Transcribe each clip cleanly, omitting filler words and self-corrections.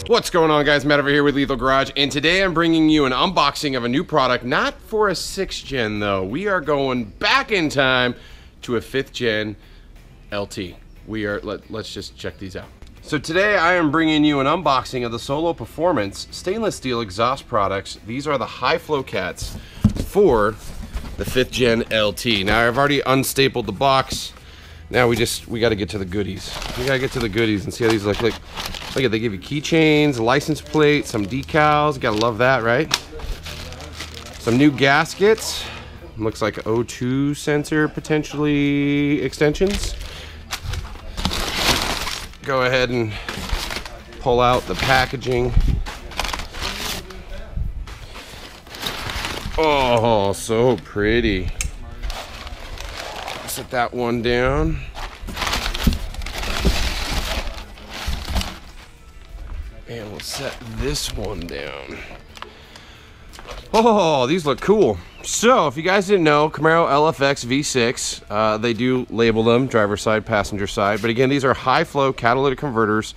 What's going on, guys? Matt over here with Lethal Garage, and today I'm bringing you an unboxing of a new product, not for a 6th gen though. We are going back in time to a 5th gen LT. Let's just check these out. So today I am bringing you an unboxing of the Solo Performance stainless steel exhaust products. These are the high flow cats for the 5th gen LT. Now I've already unstapled the box. Now we got to get to the goodies. We got to get to the goodies and see how these look. Look at, they give you keychains, license plate, some decals. Gotta love that, right? Some new gaskets. Looks like O2 sensor potentially extensions. Go ahead and pull out the packaging. Oh, so pretty. Set that one down. And we'll set this one down. Oh, these look cool. So, if you guys didn't know, Camaro LFX V6, they do label them driver side, passenger side. But again, these are high flow catalytic converters.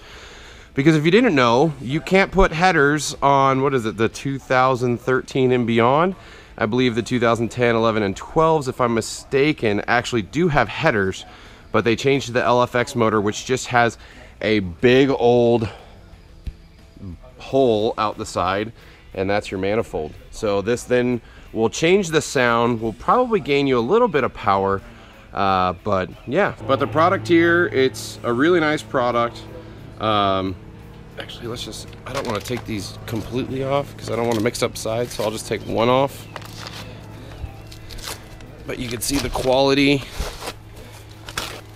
Because if you didn't know, you can't put headers on, what is it, the 2013 and beyond. I believe the 2010, 11, and 12s, if I'm mistaken, actually do have headers, but they changed to the LFX motor, which just has a big old hole out the side, and that's your manifold. So this then will change the sound, will probably gain you a little bit of power, but yeah. But the product here, it's a really nice product. Actually, I don't want to take these completely off because I don't want to mix up sides, so I'll just take one off. But you can see the quality.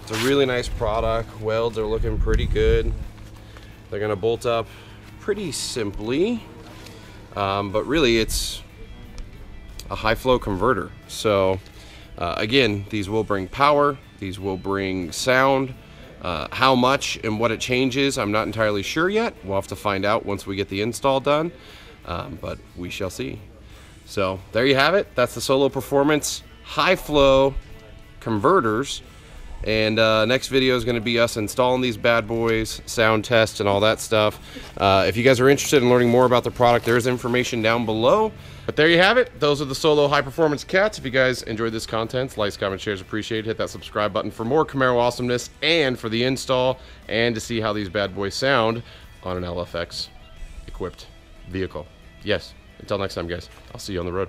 It's a really nice product. Welds are looking pretty good. They're gonna bolt up pretty simply, but really it's a high flow converter. So again, these will bring power, these will bring sound. How much and what it changes, I'm not entirely sure yet. We'll have to find out once we get the install done, but we shall see. So there you have it. That's the Solo Performance high flow converters. And next video is going to be us installing these bad boys, sound test, and all that stuff. If you guys are interested in learning more about the product, there is information down below. But there you have it. Those are the Solo high performance cats. If you guys enjoyed this content, likes, comments, shares, appreciate. Hit that subscribe button for more Camaro awesomeness and for the install and to see how these bad boys sound on an LFX equipped vehicle. Yes. Until next time, guys. I'll see you on the road.